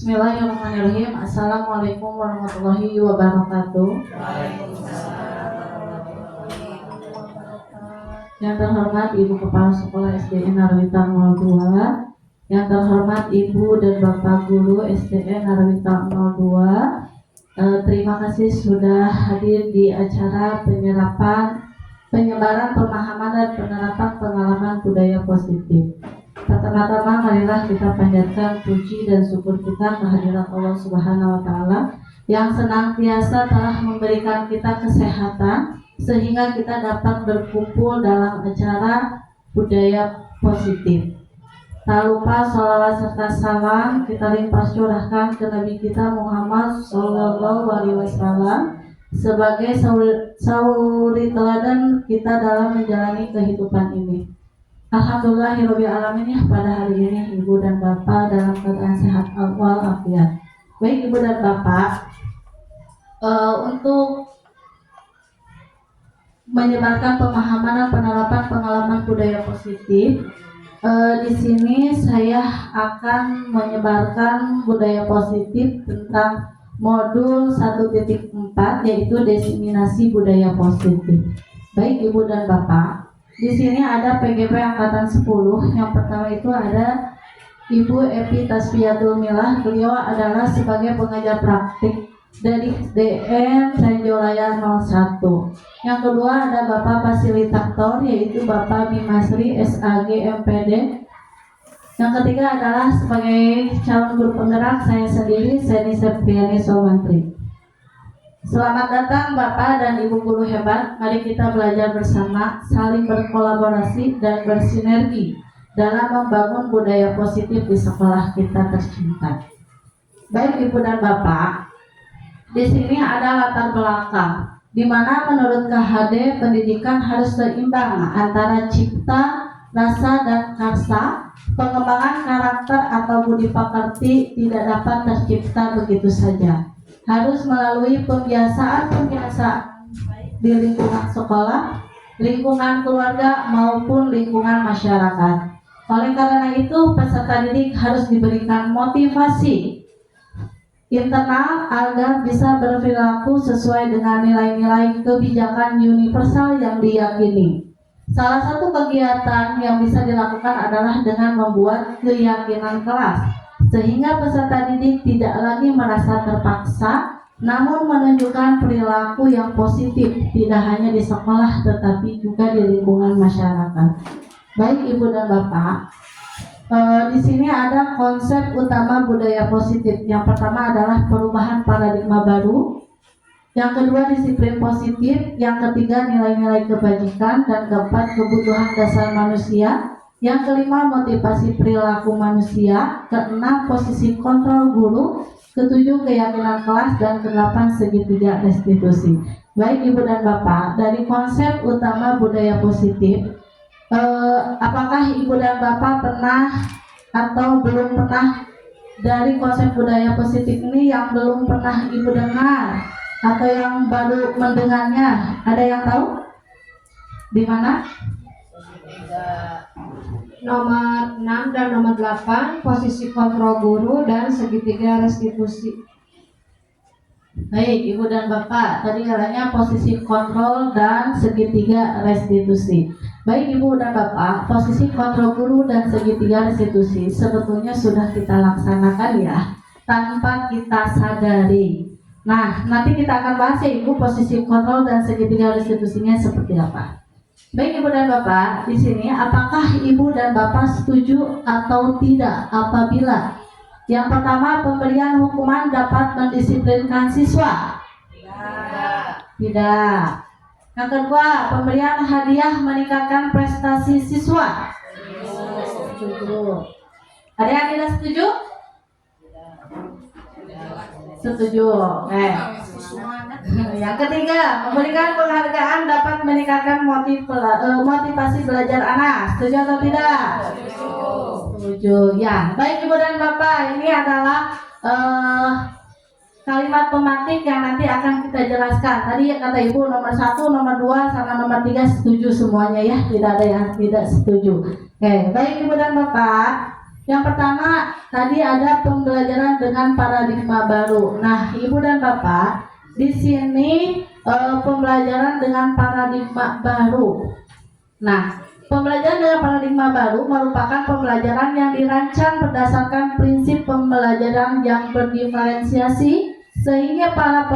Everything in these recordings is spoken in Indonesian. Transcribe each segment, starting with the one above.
Bismillahirrahmanirrahim. Assalamualaikum warahmatullahi wabarakatuh. Yang terhormat Ibu Kepala Sekolah SDN Narwita 02, yang terhormat Ibu dan Bapak Guru SDN Narwita 02, terima kasih sudah hadir di acara penyebaran pemahaman dan penerapan pengalaman budaya positif. Pertama-tama marilah kita panjatkan puji dan syukur kita kehadirat Allah Subhanahu wa Ta'ala yang senantiasa telah memberikan kita kesehatan sehingga kita dapat berkumpul dalam acara budaya positif. Tak lupa sholawat serta salam kita limpah curahkan ke Nabi kita Muhammad Sallallahu Alaihi Wasallam sebagai sauri teladan kita dalam menjalani kehidupan ini. Alhamdulillahirabbil alamin, pada hari ini Ibu dan Bapak dalam keadaan sehat walafiat. Baik Ibu dan Bapak, untuk menyebarkan pemahaman dan penerapan pengalaman budaya positif, di sini saya akan menyebarkan budaya positif tentang modul 1.4 yaitu diseminasi budaya positif. Baik Ibu dan Bapak, di sini ada PGP angkatan 10. Yang pertama itu ada Ibu Epi Tasfiyatul Milah. Beliau adalah sebagai pengajar praktik dari SDN Tanjolaya 01. Yang kedua ada Bapak Fasilitator yaitu Bapak Bimasri SAG MPD. Yang ketiga adalah sebagai calon guru penggerak saya sendiri, Seni Septriani Somantri. Selamat datang Bapak dan Ibu guru hebat. Mari kita belajar bersama, saling berkolaborasi dan bersinergi dalam membangun budaya positif di sekolah kita tercinta. Baik Ibu dan Bapak, di sini ada latar belakang di mana menurut KHD pendidikan harus seimbang antara cipta, rasa dan karsa. Pengembangan karakter atau budi pekerti tidak dapat tercipta begitu saja. Harus melalui pembiasaan di lingkungan sekolah, lingkungan keluarga maupun lingkungan masyarakat. Oleh karena itu, peserta didik harus diberikan motivasi internal agar bisa berperilaku sesuai dengan nilai-nilai kebijakan universal yang diyakini. Salah satu kegiatan yang bisa dilakukan adalah dengan membuat keyakinan kelas, sehingga peserta didik tidak lagi merasa terpaksa, namun menunjukkan perilaku yang positif tidak hanya di sekolah tetapi juga di lingkungan masyarakat. Baik Ibu dan Bapak, di sini ada konsep utama budaya positif. Yang pertama adalah perubahan paradigma baru. Yang kedua disiplin positif, yang ketiga nilai-nilai kebajikan, dan keempat kebutuhan dasar manusia. Yang kelima motivasi perilaku manusia, keenam posisi kontrol guru, ketujuh keyakinan kelas, dan kedelapan segitiga restitusi. Baik Ibu dan Bapak, dari konsep utama budaya positif, apakah Ibu dan Bapak pernah atau belum pernah dari konsep budaya positif ini yang belum pernah Ibu dengar? Atau yang baru mendengarnya, ada yang tahu? Di mana? Nomor 6 dan nomor 8, posisi kontrol guru dan segitiga restitusi. Baik, Ibu dan Bapak, tadi katanya posisi kontrol dan segitiga restitusi. Baik Ibu dan Bapak, posisi kontrol guru dan segitiga restitusi sebetulnya sudah kita laksanakan ya, tanpa kita sadari. Nah, nanti kita akan bahas ya Ibu, posisi kontrol dan segitiga restitusinya seperti apa. Baik Ibu dan Bapak, di sini apakah Ibu dan Bapak setuju atau tidak apabila yang pertama pemberian hukuman dapat mendisiplinkan siswa? Tidak. Yang kedua, pemberian hadiah meningkatkan prestasi siswa? Setuju. Ada yang tidak setuju? Setuju. Yang ketiga, memberikan penghargaan dapat meningkatkan motivasi belajar anak. Setuju atau tidak? Setuju. Ya, baik Ibu dan Bapak, ini adalah kalimat pematik yang nanti akan kita jelaskan. Tadi kata Ibu nomor 1, nomor 2, sama nomor 3 setuju semuanya ya, tidak ada yang tidak setuju. Oke, baik Ibu dan Bapak. Yang pertama tadi ada pembelajaran dengan paradigma baru. Nah, Ibu dan Bapak, di sini pembelajaran dengan paradigma baru. Nah, pembelajaran dengan paradigma baru merupakan pembelajaran yang dirancang berdasarkan prinsip pembelajaran yang berdiferensiasi sehingga para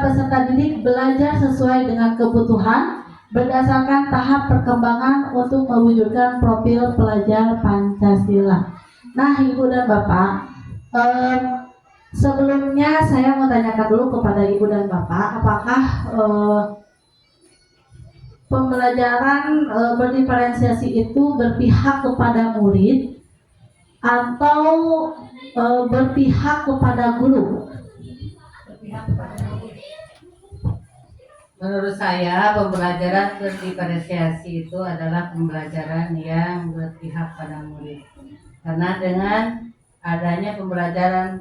peserta didik belajar sesuai dengan kebutuhan berdasarkan tahap perkembangan untuk mewujudkan profil pelajar Pancasila. Nah, Ibu dan Bapak, sebelumnya saya mau tanyakan dulu kepada Ibu dan Bapak, apakah pembelajaran berdiferensiasi itu berpihak kepada murid atau berpihak kepada guru? Menurut saya pembelajaran berdiferensiasi itu adalah pembelajaran yang berpihak pada murid. Karena dengan adanya pembelajaran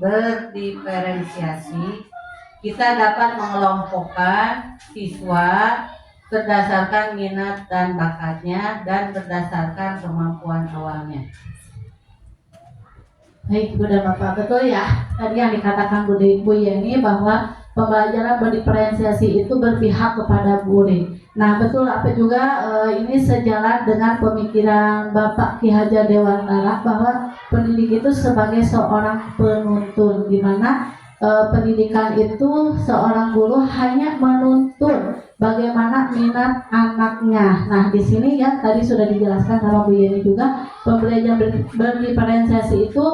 berdiferensiasi, kita dapat mengelompokkan siswa berdasarkan minat dan bakatnya dan berdasarkan kemampuan awalnya. Baik, Bu dan Bapak, betul ya. Tadi yang dikatakan Bu Yeni bahwa pembelajaran berdiferensiasi itu berpihak kepada murid. Nah, betul apa juga ini sejalan dengan pemikiran Bapak Ki Hajar Dewantara bahwa pendidik itu sebagai seorang penuntun, di mana pendidikan itu seorang guru hanya menuntun bagaimana minat anaknya. Nah, di sini ya tadi sudah dijelaskan sama Bu Yeni juga, pembelajaran berdiferensiasi itu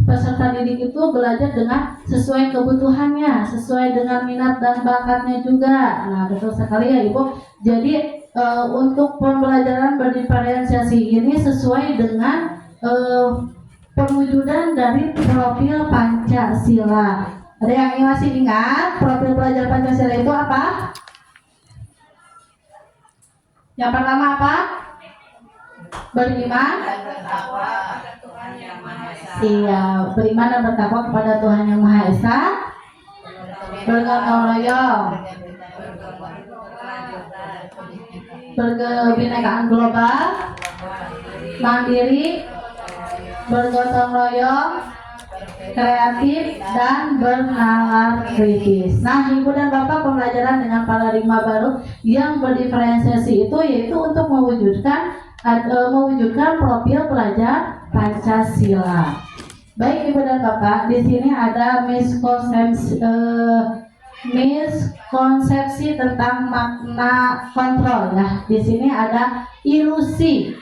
peserta didik itu belajar dengan sesuai kebutuhannya, sesuai dengan minat dan bakatnya juga. Nah, betul sekali ya Ibu. Jadi untuk pembelajaran berdiferensiasi ini sesuai dengan perwujudan dari profil Pancasila. Ada yang masih ingat profil pelajar Pancasila itu apa? Yang pertama apa? Beriman, iya, beriman dan bertakwa kepada Tuhan Yang Maha Esa, bergotong royong, berkebinekaan global, mandiri, bergotong royong, kreatif, dan bernalar kritis. Nah, Ibu dan Bapak, pembelajaran dengan paradigma baru yang berdiferensiasi itu yaitu untuk mewujudkan profil pelajar Pancasila. Baik Ibu dan Bapak, di sini ada miskonsepsi tentang makna kontrol ya. Di sini ada ilusi.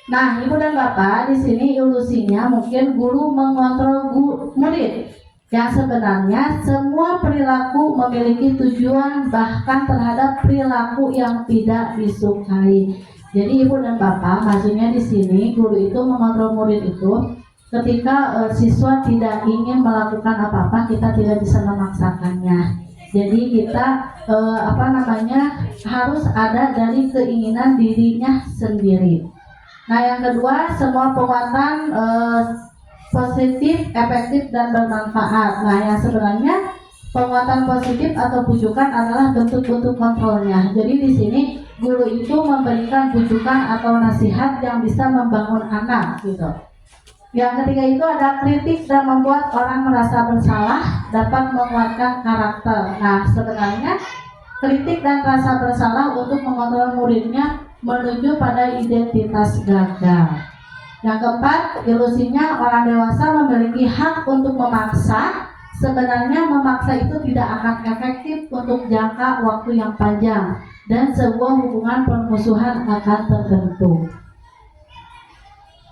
Nah, Ibu dan Bapak, di sini ilusinya mungkin guru mengontrol murid. Yang sebenarnya semua perilaku memiliki tujuan bahkan terhadap perilaku yang tidak disukai. Jadi Ibu dan Bapak, maksudnya di sini guru itu mengontrol murid itu ketika siswa tidak ingin melakukan apa-apa, kita tidak bisa memaksakannya. Jadi kita harus ada dari keinginan dirinya sendiri. Nah, yang kedua, semua penguatan positif, efektif, dan bermanfaat. Nah, yang sebenarnya penguatan positif atau pujukan adalah bentuk-bentuk kontrolnya. Jadi di sini guru itu memberikan pujukan atau nasihat yang bisa membangun anak gitu. Yang ketiga itu ada kritik dan membuat orang merasa bersalah, dapat menguatkan karakter. Nah, sebenarnya kritik dan rasa bersalah untuk mengontrol muridnya menuju pada identitas gagal. Yang keempat, ilusinya orang dewasa memiliki hak untuk memaksa. Sebenarnya memaksa itu tidak akan efektif untuk jangka waktu yang panjang dan sebuah hubungan permusuhan akan terbentuk.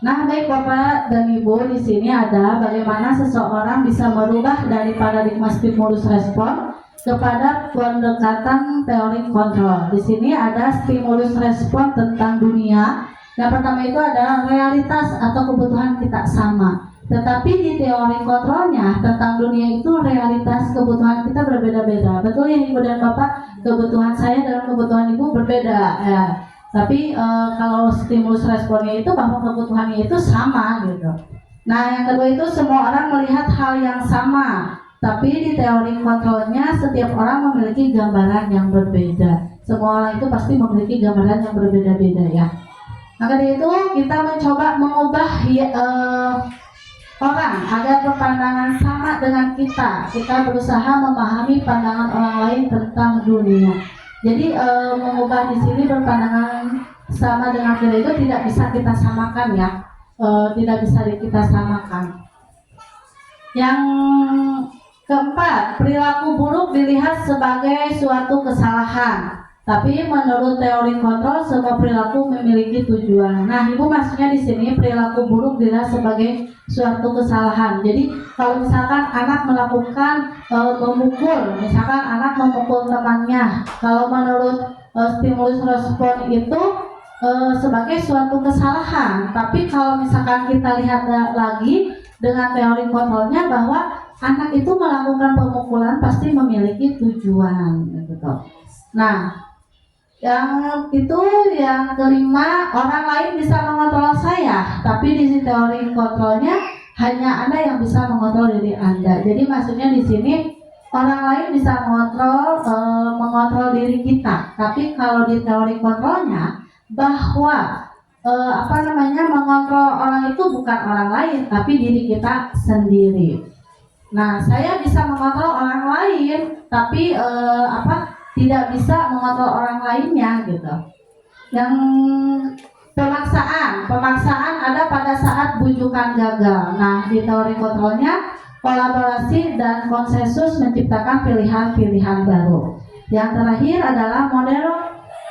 Nah, baik Bapak dan Ibu, di sini ada bagaimana seseorang bisa merubah dari paradigma stimulus respon kepada pendekatan teori kontrol. Di sini ada stimulus respon tentang dunia. Yang pertama itu adalah realitas atau kebutuhan kita sama. Tetapi di teori kontrolnya tentang dunia itu realitas kebutuhan kita berbeda-beda. Betul ya Ibu dan Bapak? Kebutuhan saya dan kebutuhan Ibu berbeda. Ya. Tapi kalau stimulus responnya itu bahwa kebutuhannya itu sama gitu. Nah, yang kedua itu semua orang melihat hal yang sama. Tapi di teori kontrolnya setiap orang memiliki gambaran yang berbeda. Semua orang itu pasti memiliki gambaran yang berbeda-beda ya. Maka dari itu kita mencoba mengubah orang agar berpandangan sama dengan kita. Kita berusaha memahami pandangan orang lain tentang dunia. Jadi mengubah di sini berpandangan sama dengan kita itu tidak bisa kita samakan ya, tidak bisa kita samakan. Yang keempat, perilaku buruk dilihat sebagai suatu kesalahan. Tapi menurut teori kontrol, semua perilaku memiliki tujuan. Nah, Ibu maksudnya di sini perilaku buruk dilihat sebagai suatu kesalahan. Jadi kalau misalkan anak melakukan memukul, misalkan anak memukul temannya, kalau menurut stimulus respon itu sebagai suatu kesalahan. Tapi kalau misalkan kita lihat lagi dengan teori kontrolnya bahwa anak itu melakukan pemukulan pasti memiliki tujuan, gitu. Nah, yang kelima, orang lain bisa mengontrol saya, tapi di teori kontrolnya hanya Anda yang bisa mengontrol diri Anda. Jadi maksudnya di sini orang lain bisa mengontrol diri kita, tapi kalau di teori kontrolnya bahwa mengontrol orang itu bukan orang lain, tapi diri kita sendiri. Nah, saya bisa mengontrol orang lain, tapi tidak bisa mengontrol orang lainnya gitu. Yang pemaksaan ada pada saat bujukan gagal. Nah, di teori kontrolnya kolaborasi dan konsensus menciptakan pilihan-pilihan baru. Yang terakhir adalah model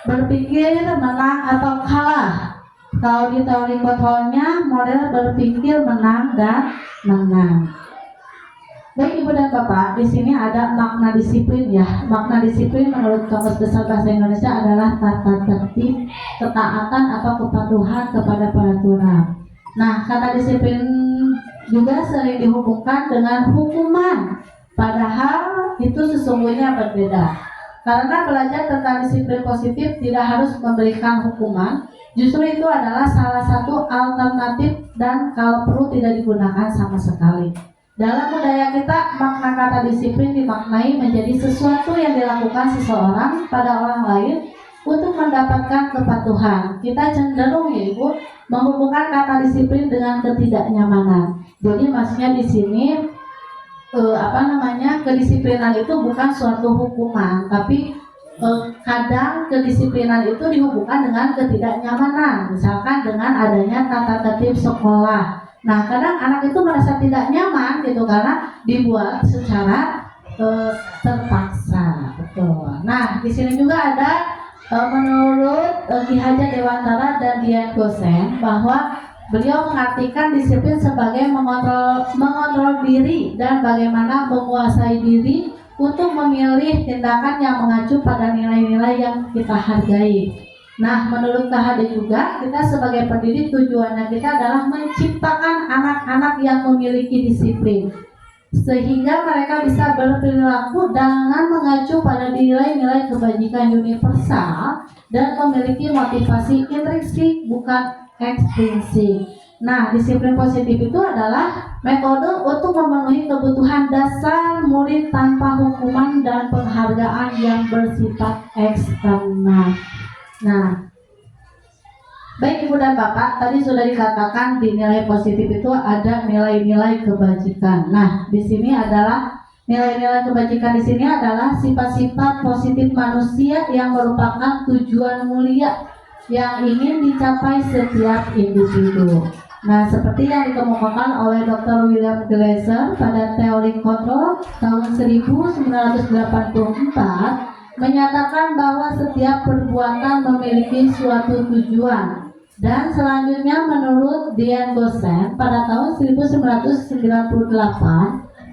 berpikir menang atau kalah. Kalau di teori kontrolnya model berpikir menang dan menang. Baik Ibu dan Bapak, di sini ada makna disiplin ya. Makna disiplin menurut Kamus Besar Bahasa Indonesia adalah tata tertib, ketaatan atau kepatuhan kepada peraturan. Nah, kata disiplin juga sering dihubungkan dengan hukuman, padahal itu sesungguhnya berbeda. Karena belajar tentang disiplin positif tidak harus memberikan hukuman, justru itu adalah salah satu alternatif dan kalau perlu tidak digunakan sama sekali. Dalam budaya kita, makna kata disiplin dimaknai menjadi sesuatu yang dilakukan seseorang pada orang lain untuk mendapatkan kepatuhan. Kita cenderung ya Ibu menghubungkan kata disiplin dengan ketidaknyamanan. Jadi maksudnya di sini kedisiplinan itu bukan suatu hukuman, tapi kadang kedisiplinan itu dihubungkan dengan ketidaknyamanan. Misalkan dengan adanya tata tertib sekolah. Nah, kadang anak itu merasa tidak nyaman gitu karena dibuat secara terpaksa, betul. Nah, di sini juga ada menurut Ki Hajar Dewantara dan Dian Gosen bahwa beliau mengartikan disiplin sebagai mengontrol diri dan bagaimana menguasai diri untuk memilih tindakan yang mengacu pada nilai-nilai yang kita hargai. Nah, menurut KHD juga, kita sebagai pendidik tujuannya kita adalah menciptakan anak-anak yang memiliki disiplin sehingga mereka bisa berperilaku dengan mengacu pada nilai-nilai kebajikan universal dan memiliki motivasi intrinsik bukan ekstrinsik. Nah, disiplin positif itu adalah metode untuk memenuhi kebutuhan dasar murid tanpa hukuman dan penghargaan yang bersifat eksternal. Nah, baik Ibu dan Bapak, tadi sudah dikatakan di nilai positif itu ada nilai-nilai kebajikan. Nah, di sini adalah nilai-nilai kebajikan di sini adalah sifat-sifat positif manusia yang merupakan tujuan mulia yang ingin dicapai setiap individu. Nah, seperti yang dikemukakan oleh Dr. William Glasser pada teori kontrol tahun 1984 menyatakan bahwa setiap perbuatan memiliki suatu tujuan. Dan selanjutnya menurut Dian Gosen pada tahun 1998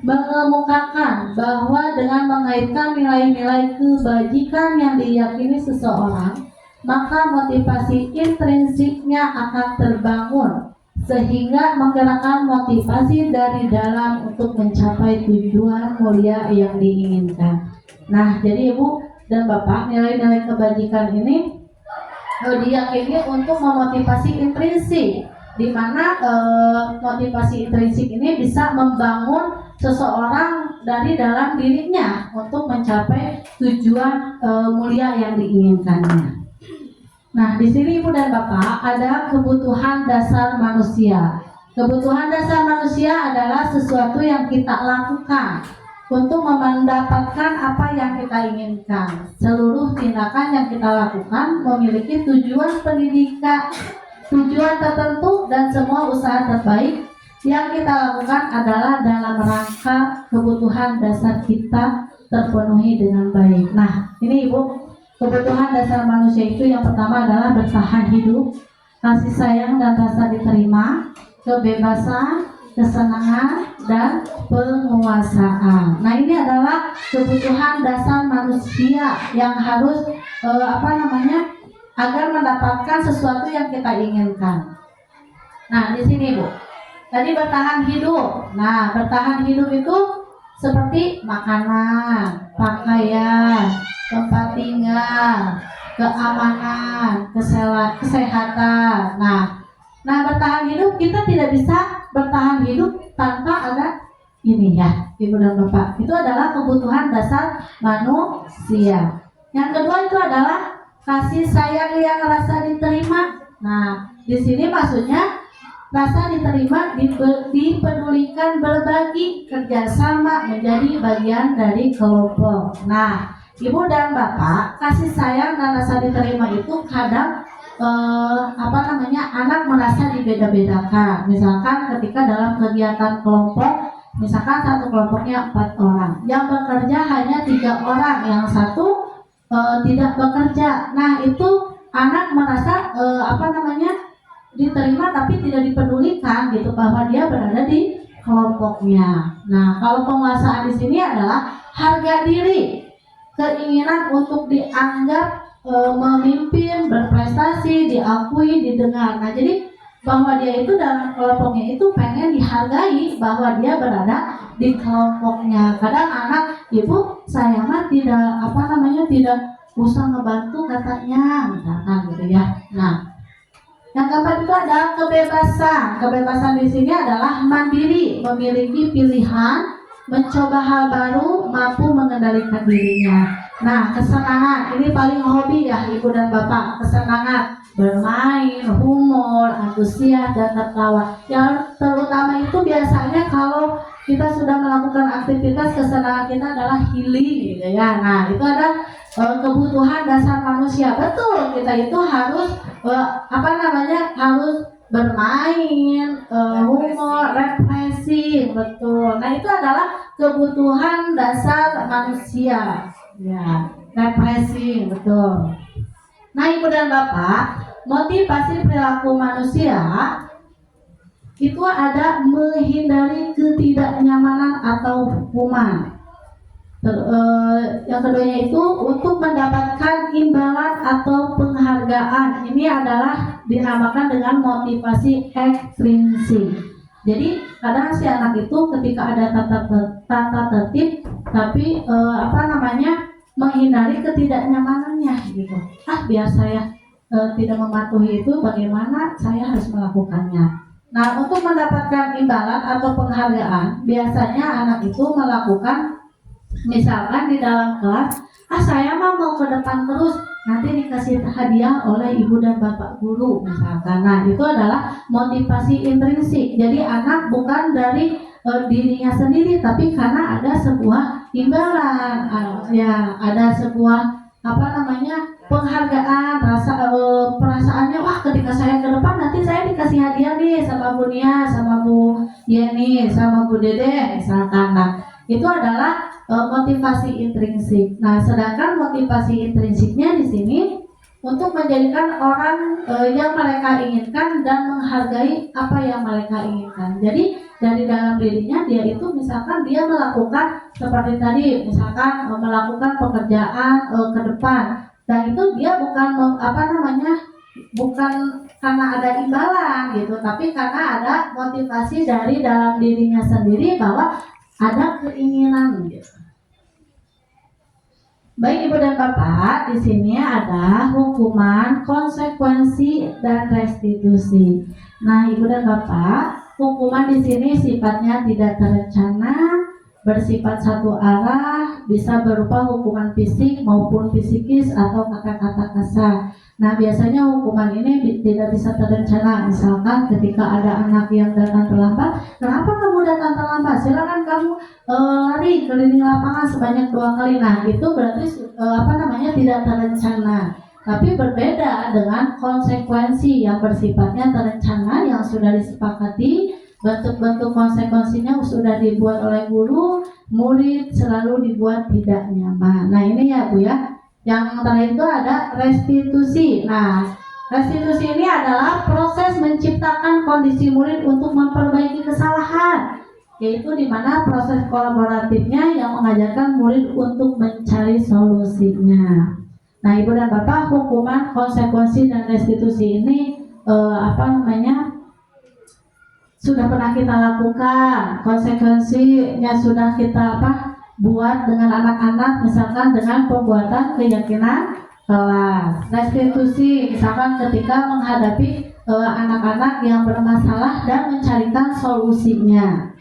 mengemukakan bahwa dengan mengaitkan nilai-nilai kebajikan yang diyakini seseorang, maka motivasi intrinsiknya akan terbangun sehingga menggerakkan motivasi dari dalam untuk mencapai tujuan mulia yang diinginkan. Nah, jadi Ibu dan Bapak, nilai-nilai kebajikan ini diyakini untuk memotivasi intrinsik, di mana motivasi intrinsik ini bisa membangun seseorang dari dalam dirinya untuk mencapai tujuan mulia yang diinginkannya. Nah, di sini Ibu dan Bapak ada kebutuhan dasar manusia. Kebutuhan dasar manusia adalah sesuatu yang kita lakukan untuk mendapatkan apa yang kita inginkan. Seluruh tindakan yang kita lakukan memiliki tujuan pendidikan, tujuan tertentu, dan semua usaha terbaik yang kita lakukan adalah dalam rangka kebutuhan dasar kita terpenuhi dengan baik. Nah, ini Ibu, kebutuhan dasar manusia itu yang pertama adalah bertahan hidup, kasih sayang dan rasa diterima, kebebasan, kesenangan, dan penguasaan. Nah, ini adalah kebutuhan dasar manusia yang harus agar mendapatkan sesuatu yang kita inginkan. Nah, di sini Bu, tadi bertahan hidup. Nah, bertahan hidup itu seperti makanan, pakaian, tempat tinggal, keamanan, kesehatan. Nah, bertahan hidup, kita tidak bisa bertahan hidup tanpa ada ini ya, Ibu dan Bapak. Itu adalah kebutuhan dasar manusia. Yang kedua itu adalah kasih sayang yang rasa diterima. Nah, di sini maksudnya rasa diterima, dipedulikan, berbagi, kerjasama, menjadi bagian dari kelompok. Nah, Ibu dan Bapak, kasih sayang dan rasa diterima itu kadang anak merasa dibeda-bedakan. Misalkan ketika dalam kegiatan kelompok, misalkan satu kelompoknya 4 orang, yang bekerja hanya 3 orang, yang satu tidak bekerja. Nah, itu anak merasa diterima tapi tidak dipedulikan gitu, bahwa dia berada di kelompoknya. Nah, kalau penguasaan di sini adalah harga diri, keinginan untuk dianggap memimpin, berprestasi, diakui, didengar. Nah, jadi bahwa dia itu dalam kelompoknya itu pengen dihargai bahwa dia berada di kelompoknya. Kadang anak, Ibu, saya mah tidak usah ngebantu katanya, misalkan gitu ya. Nah, yang keempat itu adalah kebebasan. Kebebasan di sini adalah mandiri, memiliki pilihan, mencoba hal baru, mampu mengendalikan dirinya. Nah, kesenangan ini paling hobi ya Ibu dan Bapak. Kesenangan bermain, humor, antusias, dan tertawa. Yang terutama itu biasanya kalau kita sudah melakukan aktivitas, kesenangan kita adalah healing gitu ya. Nah, itu ada kebutuhan dasar manusia. Betul, kita itu harus harus bermain, humor, refreshing, betul. Nah, itu adalah kebutuhan dasar manusia. Ya, refreshing, betul. Nah, Ibu dan Bapak, motivasi perilaku manusia itu ada menghindari ketidaknyamanan atau hukuman. Yang keduanya itu untuk mendapatkan imbalan atau penghargaan. Ini adalah dinamakan dengan motivasi ekstrinsik. Jadi kadang si anak itu ketika ada tata tertib, tapi menghindari ketidaknyamanannya gitu. Biar saya tidak mematuhi itu, bagaimana saya harus melakukannya. Nah, untuk mendapatkan imbalan atau penghargaan, biasanya anak itu melakukan, misalkan di dalam kelas, saya mau ke depan terus, nanti dikasih hadiah oleh ibu dan bapak guru misalkan. Nah, itu adalah motivasi intrinsik. Jadi anak bukan dari dirinya sendiri, tapi karena ada sebuah imbalan, ada sebuah penghargaan, perasaannya, ketika saya ke depan nanti saya dikasih hadiah nih sama Bu Nia, sama Bu Yeni, sama Bu Dede misalkan. Nah, itu adalah motivasi intrinsik. Nah, sedangkan motivasi intrinsiknya di sini untuk menjadikan orang yang mereka inginkan dan menghargai apa yang mereka inginkan. Jadi dari dalam dirinya dia itu misalkan dia melakukan seperti tadi, misalkan melakukan pekerjaan ke depan, dan itu dia bukan bukan karena ada imbalan gitu, tapi karena ada motivasi dari dalam dirinya sendiri bahwa ada keinginan gitu. Baik Ibu dan Bapak, di sini ada hukuman, konsekuensi, dan restitusi. Nah, Ibu dan Bapak, hukuman di sini sifatnya tidak terencana, bersifat satu arah, bisa berupa hukuman fisik maupun psikis atau kata-kata kasar. Nah, biasanya hukuman ini tidak bisa terencana. Misalkan ketika ada anak yang datang terlambat, kenapa kamu datang terlambat? Silakan kamu lari keliling lapangan sebanyak 2 kali. Nah, itu berarti tidak terencana. Tapi berbeda dengan konsekuensi yang bersifatnya terencana yang sudah disepakati, bentuk-bentuk konsekuensinya sudah dibuat oleh guru, murid selalu dibuat tidak nyaman. Nah, ini ya Bu ya. Yang terakhir itu ada restitusi. Nah, restitusi ini adalah proses menciptakan kondisi murid untuk memperbaiki kesalahan, yaitu di mana proses kolaboratifnya yang mengajarkan murid untuk mencari solusinya. Nah, Ibu dan Bapak, hukuman, konsekuensi, dan restitusi ini sudah pernah kita lakukan. Konsekuensinya sudah kita buat dengan anak-anak, misalkan dengan pembuatan keyakinan kelas. Restitusi misalkan ketika menghadapi anak-anak yang bermasalah dan mencarikan solusinya.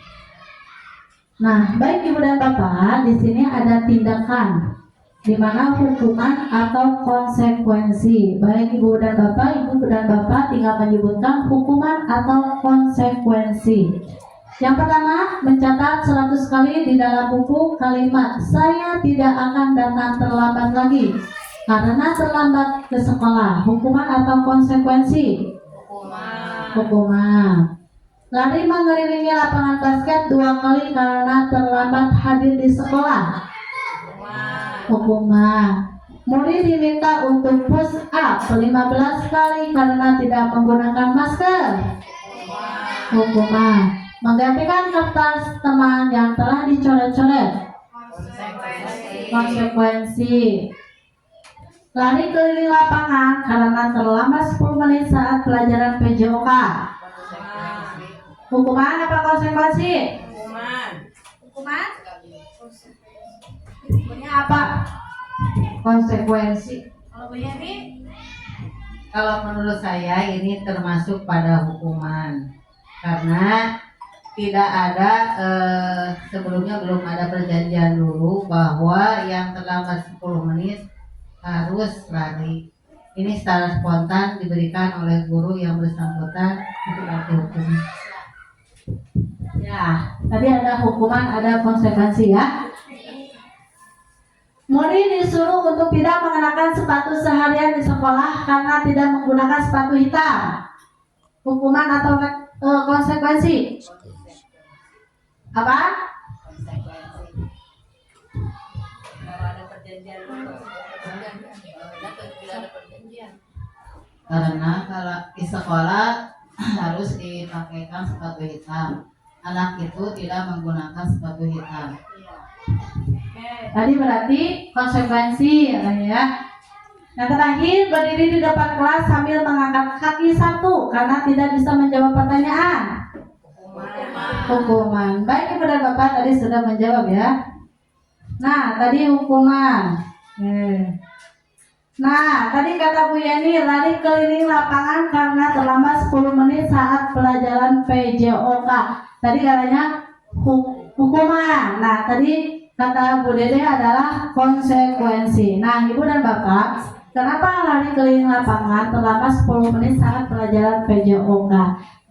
Nah, baik Ibu dan Bapak, di sini ada tindakan di mana hukuman atau konsekuensi. Baik Ibu dan Bapak tinggal menyebutkan hukuman atau konsekuensi. Yang pertama, mencatat 100 kali di dalam buku kalimat "Saya tidak akan datang terlambat lagi karena terlambat ke sekolah." Hukuman atau konsekuensi? Hukuman. Lari mengelilingi lapangan basket 2 kali karena terlambat hadir di sekolah. Hukuman. Murid diminta untuk push up 15 kali karena tidak menggunakan masker. Hukuman. Menggantikan kertas teman yang telah dicoret-coret. Konsekuensi. Lari keliling lapangan karena terlambat 10 menit saat pelajaran PJOK. Hukuman apa konsekuensi? Hukuman? Hukumnya apa? Konsekuensi. Kalau Bu Yani? Kalau menurut saya ini termasuk pada hukuman, karena tidak ada sebelumnya belum ada perjanjian dulu bahwa yang terlambat 10 menit harus lari. Ini secara spontan diberikan oleh guru yang bersangkutan untuk dihukum. Ya, tadi ada hukuman, ada konsekuensi ya. Murid disuruh untuk tidak mengenakan sepatu seharian di sekolah karena tidak menggunakan sepatu hitam. Hukuman atau konsekuensi? Apa? Karena kalau di sekolah harus dipakaikan sepatu hitam. Anak itu tidak menggunakan sepatu hitam. Tadi berarti konsekuensi ya. Yang terakhir, berdiri di depan kelas sambil mengangkat kaki satu karena tidak bisa menjawab pertanyaan. Hukuman. Baik Ibu dan Bapak tadi sudah menjawab ya. Nah, tadi hukuman. Nah, tadi kata Bu Yani, lari keliling lapangan karena terlambat 10 menit saat pelajaran PJOK. Tadi katanya hukuman. Nah, tadi kata Bu Dede adalah konsekuensi. Nah, Ibu dan Bapak, kenapa lari keliling lapangan terlambat 10 menit saat pelajaran PJOK?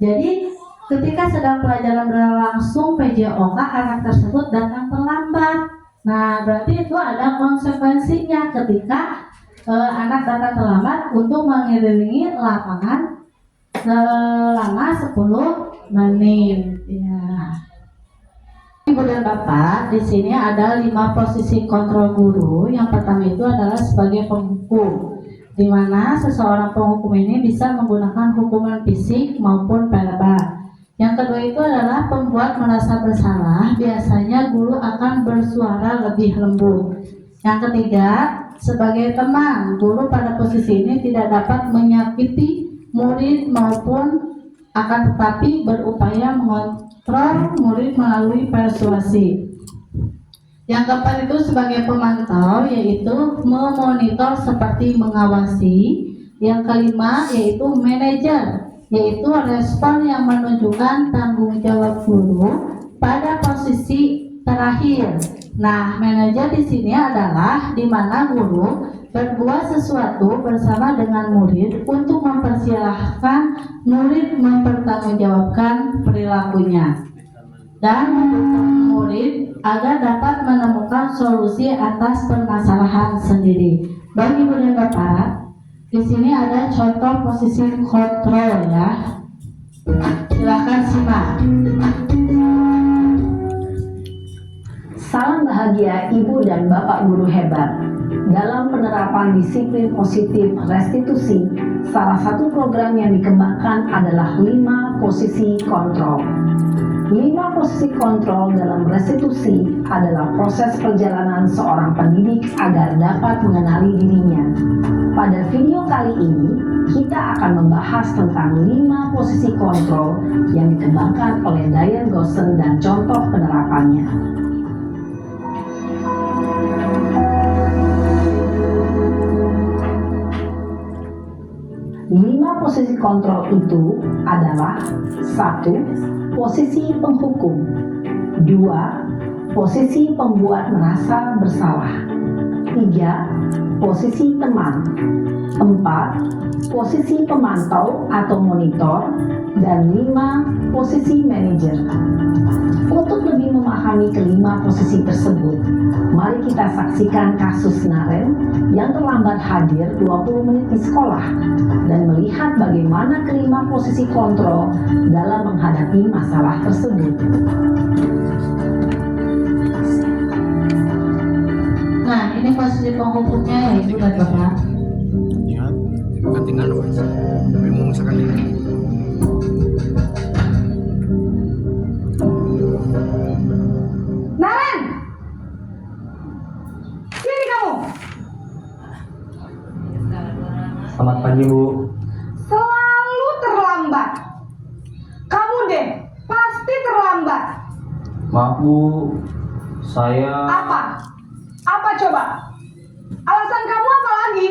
Jadi, ketika sedang pelajaran berlangsung PJOK, anak tersebut datang terlambat. Nah, berarti itu ada konsekuensinya ketika anak datang terlambat untuk mengelilingi lapangan selama 10 menit. Ya. Ibu dan Bapak, di sini ada 5 posisi kontrol guru. Yang pertama itu adalah sebagai penghukum, di mana seseorang penghukum ini bisa menggunakan hukuman fisik maupun verbal. Yang kedua itu adalah pembuat merasa bersalah. Biasanya guru akan bersuara lebih lembut. Yang ketiga, sebagai teman, guru pada posisi ini tidak dapat menyakiti murid maupun akan tetapi berupaya mengontrol murid melalui persuasi. Yang keempat itu sebagai pemantau, yaitu memonitor seperti mengawasi. Yang kelima yaitu manajer, yaitu respon yang menunjukkan tanggung jawab guru pada posisi terakhir. Nah, manajer di sini adalah di mana guru berbuat sesuatu bersama dengan murid untuk mempersilahkan murid mempertanggungjawabkan perilakunya dan mendukung murid agar dapat menemukan solusi atas permasalahan sendiri. Bagi Ibu dan Bapak, di sini ada contoh posisi kontrol ya. Silakan simak. Salam bahagia Ibu dan Bapak guru hebat. Dalam penerapan disiplin positif restitusi, salah satu program yang dikembangkan adalah 5 posisi kontrol. 5 posisi kontrol dalam restitusi adalah proses perjalanan seorang pendidik agar dapat mengenali dirinya. Pada video kali ini, kita akan membahas tentang 5 posisi kontrol yang dikembangkan oleh Diane Gosson dan contoh penerapannya. 5 posisi kontrol itu adalah 1. Posisi penghukum, 2. Posisi pembuat merasa bersalah, 3. Posisi teman, 4. Posisi pemantau atau monitor, dan 5. Posisi manajer. Untuk lebih memahami kelima posisi tersebut, mari kita saksikan kasus Naren yang terlambat hadir 20 menit di sekolah dan melihat bagaimana kelima posisi kontrol dalam menghadapi masalah tersebut. Nah, ini posisi penghukumnya ya Ibu dan Bapak. Ya, ketinggalan mas. Tapi mau misalkan ini. Naren! Sini kamu! Selamat pagi, Bu. Selalu terlambat. Kamu deh, pasti terlambat. Maaf, Bu. Saya Apa? Apa coba? Alasan kamu apa lagi?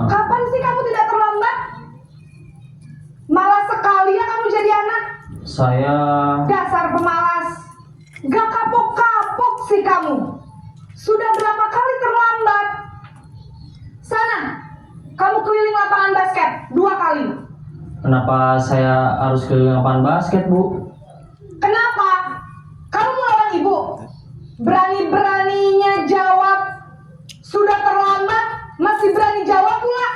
Kapan sih kamu tidak terlambat? Malas sekali ya kamu jadi anak. saya Dasar pemalas. Gak kapok-kapok sih kamu. Sudah berapa kali terlambat? Sana, kamu keliling lapangan basket 2 kali. Kenapa saya harus keliling lapangan basket, Bu? Kenapa? Kamu mau lawan ibu? Berani-beraninya jawab. Sudah terlambat, masih berani jawab pula.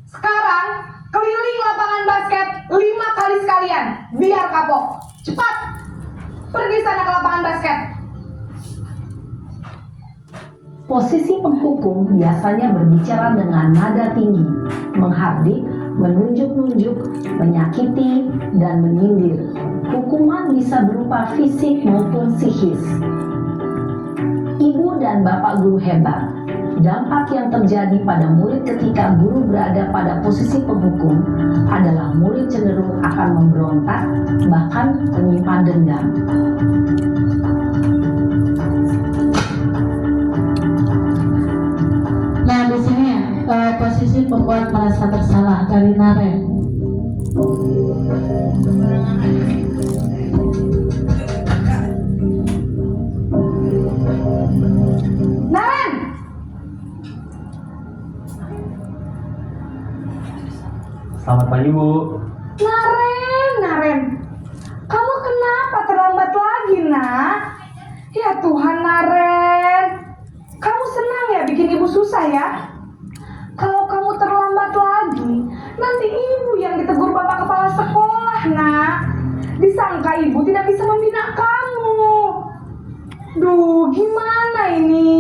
Sekarang, keliling lapangan basket 5 kali sekalian. Biar kapok. Cepat. Pergi sana ke lapangan basket. Posisi penghukum biasanya berbicara dengan nada tinggi, menghardik, menunjuk-nunjuk, menyakiti, dan menyindir. Hukuman bisa berupa fisik maupun psikis. Ibu dan Bapak guru hebat, dampak yang terjadi pada murid ketika guru berada pada posisi penghukum adalah murid cenderung akan memberontak, bahkan menyimpan dendam. Nah, di sini posisi pembuat merasa bersalah dari Naren. Naren! Selamat pagi, Bu. Naren, kamu kenapa terlambat lagi, nak? Ya Tuhan, Naren, kamu senang ya bikin ibu susah ya? Kalau kamu terlambat lagi, nanti ibu yang ditegur bapak kepala sekolah, nak. Disangka ibu tidak bisa membina kamu. Duh, gimana ini?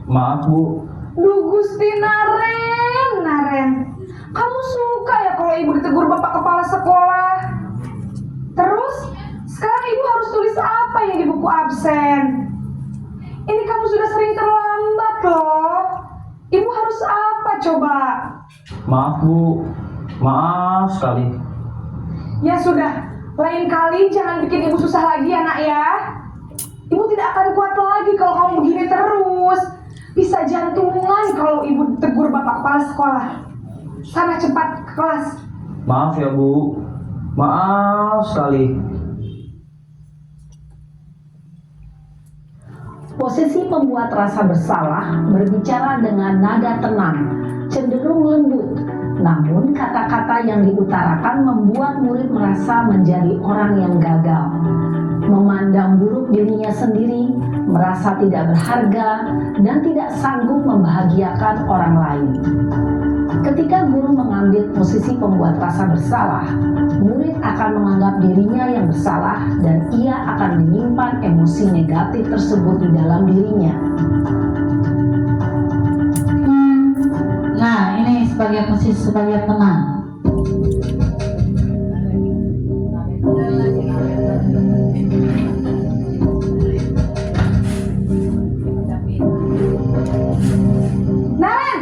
Maaf, Bu. Duh, Gusti Naren, kamu suka ya kalau ibu ditegur bapak kepala sekolah? Terus, sekarang ibu harus tulis apa yang di buku absen? Ini kamu sudah sering terlambat loh. Ibu harus apa coba? Maaf, Bu. Maaf sekali. Ya sudah, lain kali jangan bikin ibu susah lagi ya nak ya. Ibu tidak akan kuat lagi kalau kamu begini terus. Bisa jantungan kalau ibu tegur bapak kepala sekolah. Sana cepat ke kelas. Maaf ya, Bu. Maaf sekali. Posisi pembuat rasa bersalah berbicara dengan nada tenang, cenderung lembut. Namun kata-kata yang diutarakan membuat murid merasa menjadi orang yang gagal, memandang buruk dirinya sendiri, merasa tidak berharga, dan tidak sanggup membahagiakan orang lain. Ketika guru mengambil posisi pembuat rasa bersalah, murid akan menganggap dirinya yang bersalah dan ia akan menyimpan emosi negatif tersebut di dalam dirinya. Nah, ini sebagai posisi sebagai tenang. Naren,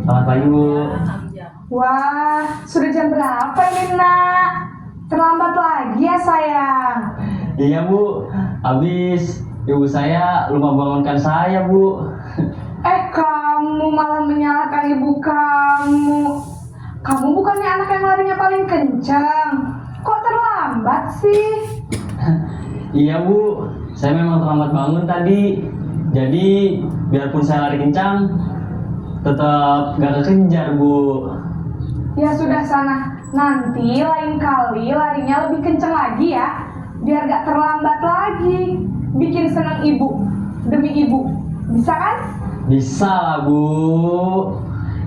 Selamat pagi Bu. wah, sudah jam berapa ini nak? Terlambat lagi ya sayang. Iya Bu, habis ibu saya lupa bangunkan saya Bu. Kamu malah menyalahkan ibu kamu. Kamu bukannya anak yang larinya paling kencang. Kok terlambat sih? Iya Bu, saya memang terlambat bangun tadi. Jadi biarpun saya lari kencang, tetap gak kekejar Bu. Ya sudah sana. Nanti lain kali larinya lebih kencang lagi ya. Biar gak terlambat lagi. Bikin senang ibu. Demi ibu. Bisa kan? Bisa lah Bu.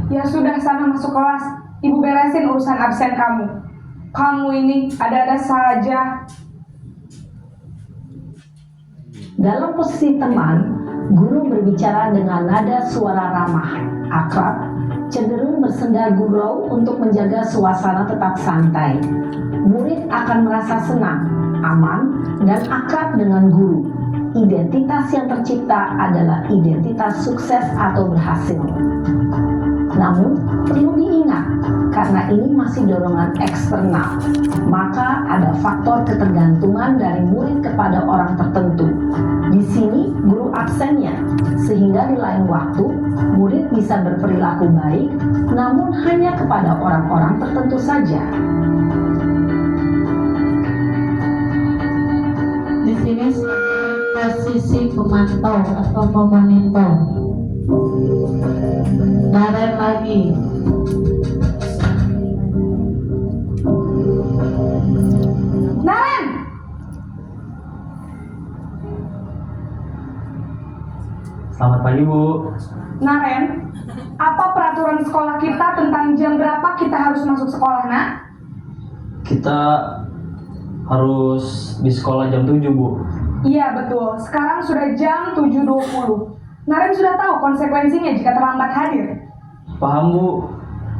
Ya sudah sana masuk kelas. Ibu beresin urusan absen kamu. Kamu ini ada-ada saja. Dalam posisi teman, guru berbicara dengan nada suara ramah, akrab, cenderung bersenda gurau untuk menjaga suasana tetap santai. Murid akan merasa senang, aman, dan akrab dengan guru. Identitas yang tercipta adalah identitas sukses atau berhasil. Namun, perlu diingat, karena ini masih dorongan eksternal, maka ada faktor ketergantungan dari murid kepada orang tertentu. Di sini, guru absennya, sehingga di lain waktu, murid bisa berperilaku baik, namun hanya kepada orang-orang tertentu saja. Di sini posisi pemantau atau pemonitor. Naren lagi. Naren! Selamat pagi Bu. Naren, apa peraturan sekolah kita tentang jam berapa kita harus masuk sekolah, nak? Kita harus di sekolah jam 7 Bu. Iya betul, sekarang sudah jam 7.20. Naren sudah tahu konsekuensinya jika terlambat hadir. Paham Bu.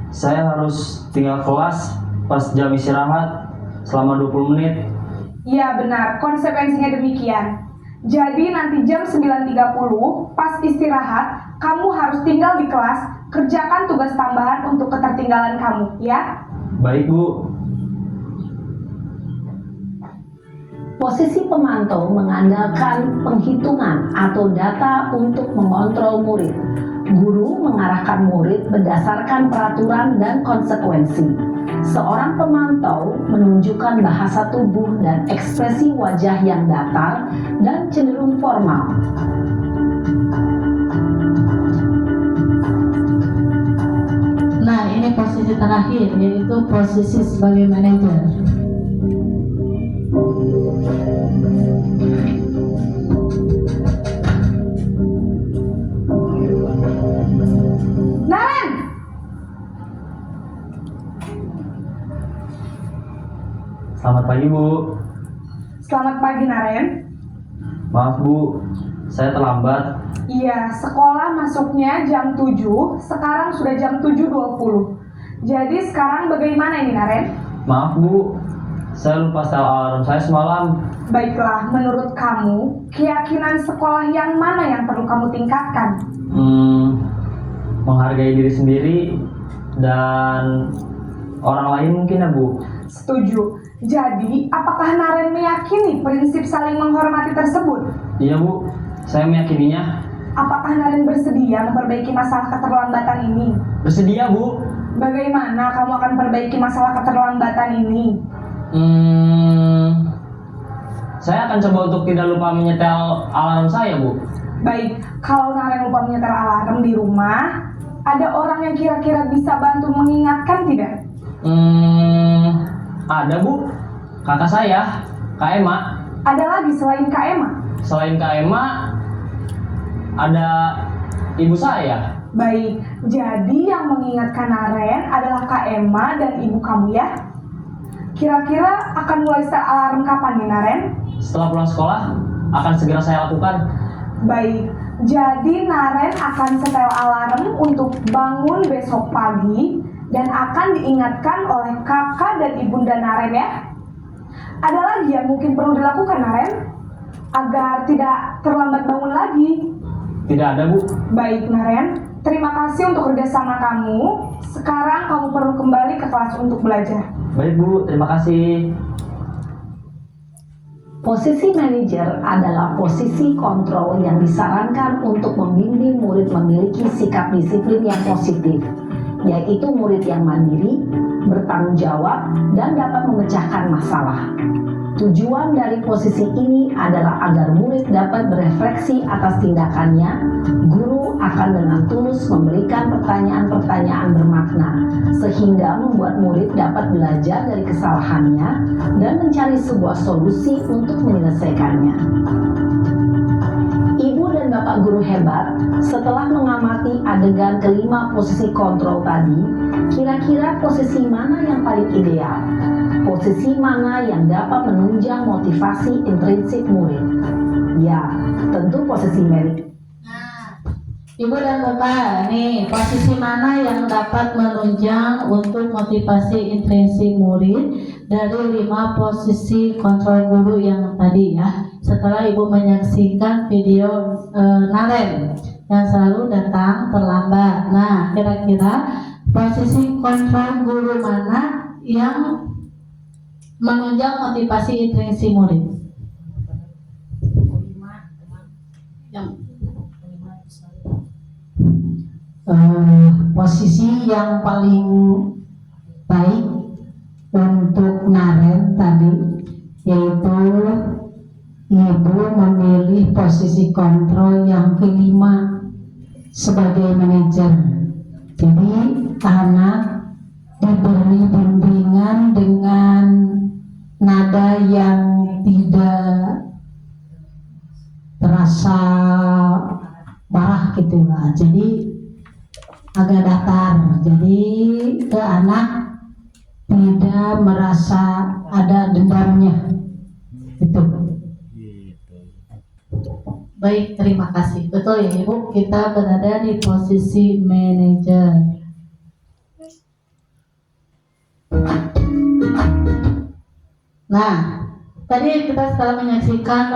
Saya harus tinggal kelas pas jam istirahat selama 20 menit. Iya benar, konsekuensinya demikian. Jadi nanti jam 9.30 pas istirahat, kamu harus tinggal di kelas, kerjakan tugas tambahan untuk ketertinggalan kamu, ya? Baik Bu. Posisi pemantau mengandalkan penghitungan atau data untuk mengontrol murid. Guru mengarahkan murid berdasarkan peraturan dan konsekuensi. Seorang pemantau menunjukkan bahasa tubuh dan ekspresi wajah yang datar dan cenderung formal. Nah, ini posisi terakhir, yaitu posisi sebagai manajer. Naren! Selamat pagi Bu. Selamat pagi, Naren. Maaf Bu, saya terlambat. Iya, sekolah masuknya jam 7, sekarang sudah jam 7.20. Jadi sekarang bagaimana ini, Naren? Maaf Bu, saya lupa setel alarm saya semalam. Baiklah, menurut kamu, keyakinan sekolah yang mana yang perlu kamu tingkatkan? Menghargai diri sendiri dan orang lain mungkin ya Bu. Setuju. Jadi, apakah Naren meyakini prinsip saling menghormati tersebut? Iya Bu, saya meyakininya. Apakah Naren bersedia memperbaiki masalah keterlambatan ini? Bersedia Bu. Bagaimana kamu akan perbaiki masalah keterlambatan ini? Saya akan coba untuk tidak lupa menyetel alarm saya, Bu. Baik, kalau Naren lupa menyetel alarm di rumah, ada orang yang kira-kira bisa bantu mengingatkan tidak? Ada, Bu. Kakak saya, Kak Ema. Ada lagi selain Kak Emma? Selain Kak Ema, ada ibu saya. Baik, jadi yang mengingatkan Naren adalah Kak Emma dan ibu kamu ya? Kira-kira akan mulai setel alarm kapan nih Naren? Setelah pulang sekolah, akan segera saya lakukan. Baik, jadi Naren akan setel alarm untuk bangun besok pagi dan akan diingatkan oleh kakak dan ibunda Naren ya. Ada lagi yang mungkin perlu dilakukan Naren agar tidak terlambat bangun lagi? Tidak ada, Bu. Baik Naren, terima kasih untuk kerjasama kamu. Sekarang kamu perlu kembali ke kelas untuk belajar. Baik, Bu. Terima kasih. Posisi manajer adalah posisi kontrol yang disarankan untuk membimbing murid memiliki sikap disiplin yang positif, yaitu murid yang mandiri, bertanggung jawab, dan dapat memecahkan masalah. Tujuan dari posisi ini adalah agar murid dapat berefleksi atas tindakannya. Guru akan dengan tulus memberikan pertanyaan-pertanyaan bermakna, sehingga membuat murid dapat belajar dari kesalahannya dan mencari sebuah solusi untuk menyelesaikannya. Ibu dan Bapak guru hebat, setelah mengamati adegan kelima posisi kontrol tadi, kira-kira posisi mana yang paling ideal? Posisi mana yang dapat menunjang motivasi intrinsik murid? Ya, tentu posisi merit. Ibu dan Bapak, nih posisi mana yang dapat menunjang untuk motivasi intrinsik murid dari 5 posisi kontrol guru yang tadi ya. Setelah Ibu menyaksikan video Naren yang selalu datang terlambat. Nah, kira-kira posisi kontrol guru mana yang menunjang motivasi intrinsik murid? Posisi yang paling baik untuk Naren tadi yaitu Ibu memilih posisi kontrol yang kelima sebagai manajer. Jadi anak diberi bimbingan dengan nada yang tidak terasa marah gitu lah. Jadi agak datar. Jadi ke anak tidak merasa ada dendamnya. Itu. Baik, terima kasih. Betul ya Ibu, kita berada di posisi manajer. Nah, tadi kita setelah menyaksikan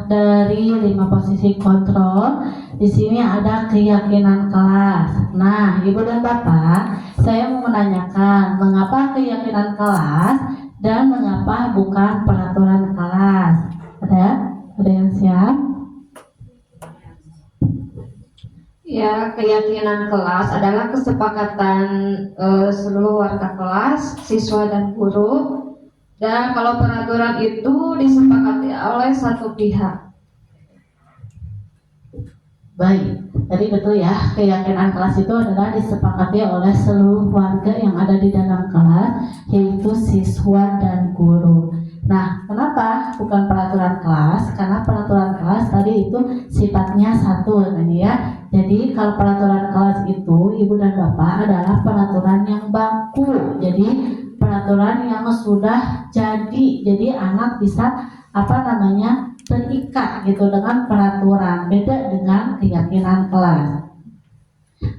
dari 5 posisi kontrol. Di sini ada keyakinan kelas. Nah, Ibu dan Bapak, saya mau menanyakan mengapa keyakinan kelas dan mengapa bukan peraturan kelas? Ada yang siap? Ya, keyakinan kelas adalah kesepakatan seluruh warga kelas, siswa dan guru. Dan kalau peraturan itu disepakati oleh satu pihak. Baik, tadi betul ya, keyakinan kelas itu adalah disepakati oleh seluruh warga yang ada di dalam kelas, yaitu siswa dan guru. Nah, kenapa bukan peraturan kelas? Karena peraturan kelas tadi itu sifatnya satu, ya. Jadi kalau peraturan kelas itu, Ibu dan Bapak, adalah peraturan yang baku. Jadi peraturan yang sudah jadi anak bisa terikat gitu dengan peraturan, beda dengan keyakinan kelas.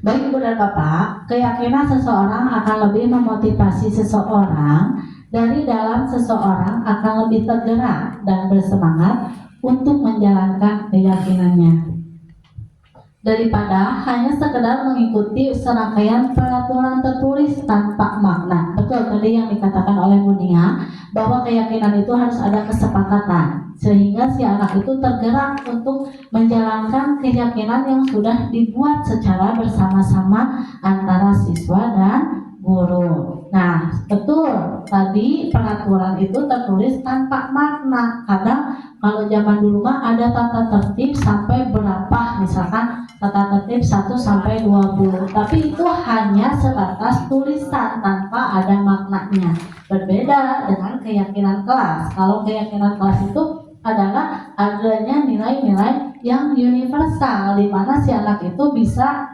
Baik Ibu dan Bapak, keyakinan seseorang akan lebih memotivasi seseorang, dari dalam seseorang akan lebih tergerak dan bersemangat untuk menjalankan keyakinannya, daripada hanya sekedar mengikuti serangkaian peraturan tertulis tanpa makna. Betul tadi yang dikatakan oleh Bunia, bahwa keyakinan itu harus ada kesepakatan, sehingga si anak itu tergerak untuk menjalankan keyakinan yang sudah dibuat secara bersama-sama antara siswa dan guru. Nah, betul tadi tadi peraturan itu tertulis tanpa makna. Kadang kalau zaman dulu mah ada tata tertib sampai berapa, misalkan tata tertib 1 sampai 20, tapi itu hanya sebatas tulisan tanpa ada maknanya. Berbeda dengan keyakinan kelas. Kalau keyakinan kelas itu adalah adanya nilai-nilai yang universal, di mana si anak itu bisa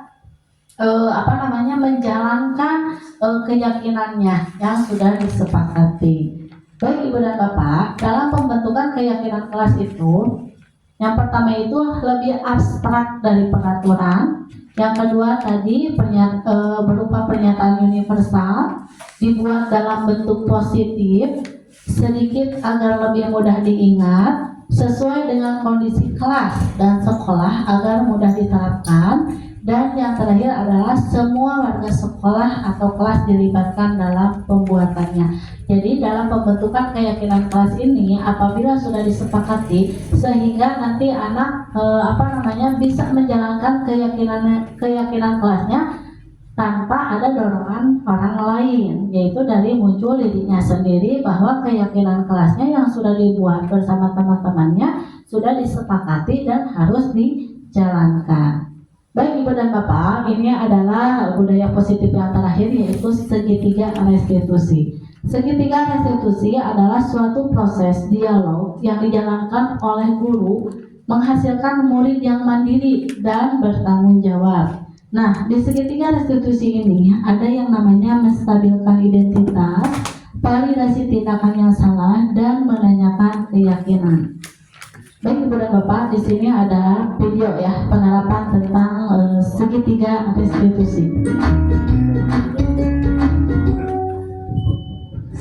menjalankan keyakinannya yang sudah disepakati. Baik Ibu dan Bapak, dalam pembentukan keyakinan kelas itu, yang pertama itu lebih abstrak dari peraturan. Yang kedua tadi berupa pernyataan universal, dibuat dalam bentuk positif, sedikit agar lebih mudah diingat, sesuai dengan kondisi kelas dan sekolah agar mudah diterapkan. Dan yang terakhir adalah semua warga sekolah atau kelas dilibatkan dalam pembuatannya. Jadi dalam pembentukan keyakinan kelas ini, apabila sudah disepakati, sehingga nanti anak bisa menjalankan keyakinan kelasnya tanpa ada dorongan orang lain, yaitu dari muncul dirinya sendiri bahwa keyakinan kelasnya yang sudah dibuat bersama teman-temannya sudah disepakati dan harus dijalankan. Baik Ibu dan Bapak, ini adalah budaya positif yang terakhir, yaitu segitiga restitusi. Segitiga restitusi adalah suatu proses dialog yang dijalankan oleh guru menghasilkan murid yang mandiri dan bertanggung jawab. Nah, di segitiga restitusi ini ada yang namanya menstabilkan identitas, validasi tindakan yang salah, dan menanyakan keyakinan. Baik Ibu dan Bapak, di sini ada video ya penerapan tentang segitiga restitusi.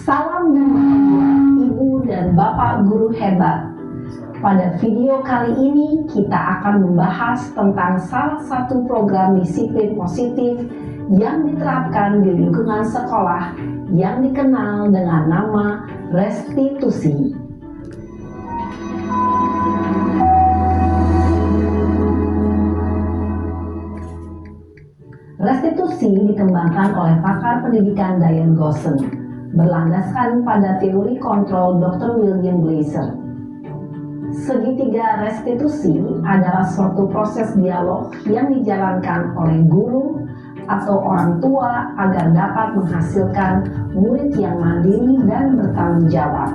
Salam dan bahagia Ibu dan Bapak guru hebat. Pada video kali ini kita akan membahas tentang salah satu program disiplin positif yang diterapkan di lingkungan sekolah yang dikenal dengan nama restitusi. Restitusi dikembangkan oleh pakar pendidikan Diane Gosson, berlandaskan pada teori kontrol Dr. William Glasser. Segitiga restitusi adalah suatu proses dialog yang dijalankan oleh guru atau orang tua agar dapat menghasilkan murid yang mandiri dan bertanggung jawab.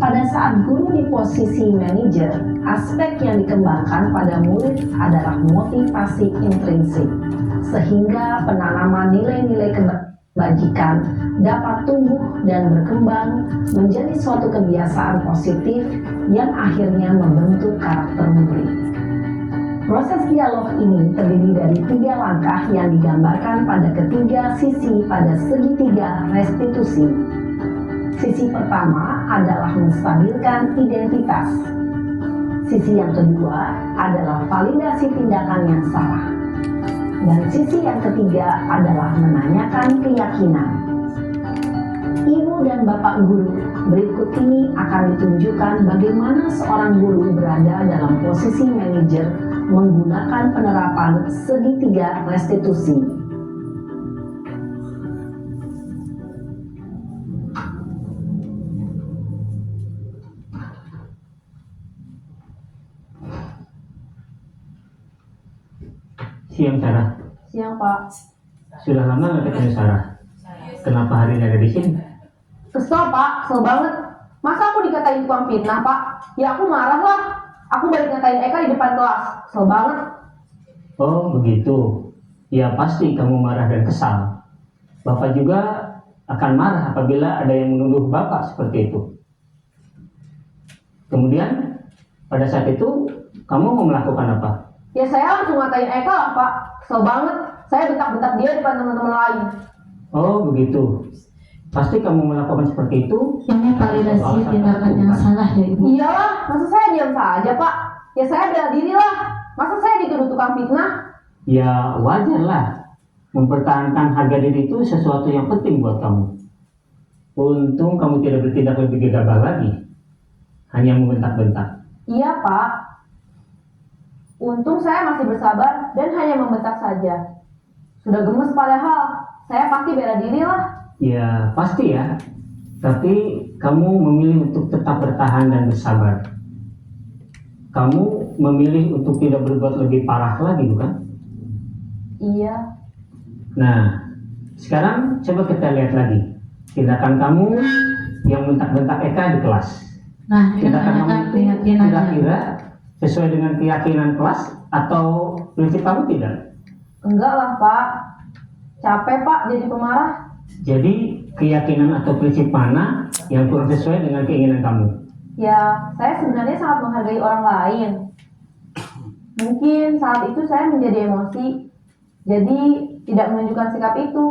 Pada saat guru di posisi manajer, aspek yang dikembangkan pada murid adalah motivasi intrinsik, sehingga penanaman nilai-nilai kebajikan dapat tumbuh dan berkembang menjadi suatu kebiasaan positif yang akhirnya membentuk karakter murid. Proses dialog ini terdiri dari 3 langkah yang digambarkan pada ketiga sisi pada segitiga restitusi. Sisi pertama adalah menstabilkan identitas. Sisi yang kedua adalah validasi tindakan yang salah. Dan sisi yang ketiga adalah menanyakan keyakinan. Ibu dan Bapak guru, berikut ini akan ditunjukkan bagaimana seorang guru berada dalam posisi manajer menggunakan penerapan segitiga restitusi. Siang Sarah. Siang Pak. Sudah lama nggak ketemu Sarah. Kenapa hari ini ada di sini? Kesel Pak, kesel banget. Masa aku dikatain tukang fitnah Pak? Ya aku marah lah. Aku balik ngatain Eka di depan kelas. Kesel banget. Oh begitu. Ya pasti kamu marah dan kesal. Bapak juga akan marah apabila ada yang menuduh Bapak seperti itu. Kemudian pada saat itu kamu mau melakukan apa? Ya saya langsung ngatain Eka lah Pak. Kesel banget. Saya bentak-bentak dia depan teman-teman lain. Oh begitu. Pasti kamu melakukan seperti itu. Ini validasi tindakan yang salah ya Ibu. Iyalah, masa saya diam saja Pak? Ya saya bela diri lah. Masa saya dituduh tukang fitnah? Ya wajar lah. Mempertahankan harga diri itu sesuatu yang penting buat kamu. Untung kamu tidak bertindak lebih gegabah lagi. Hanya membentak-bentak. Iya Pak. Untung saya masih bersabar dan hanya membentak saja. Sudah gemes padahal. Saya pasti bela diri lah. Ya pasti ya. Tapi kamu memilih untuk tetap bertahan dan bersabar. Kamu memilih untuk tidak berbuat lebih parah lagi, bukan? Iya. Nah, sekarang coba kita lihat lagi tindakan kamu yang bentak-bentak Eka di kelas. Nah, ini Tindakan kamu menanyakan itu keyakinannya. kira-kira sesuai dengan keyakinan kelas atau prinsip kamu tidak? Enggak lah, Pak. Capek, Pak, jadi pemarah. Jadi keyakinan atau prinsip mana yang kurang sesuai dengan keinginan kamu? Ya, saya sebenarnya sangat menghargai orang lain. Mungkin saat itu saya menjadi emosi, jadi tidak menunjukkan sikap itu.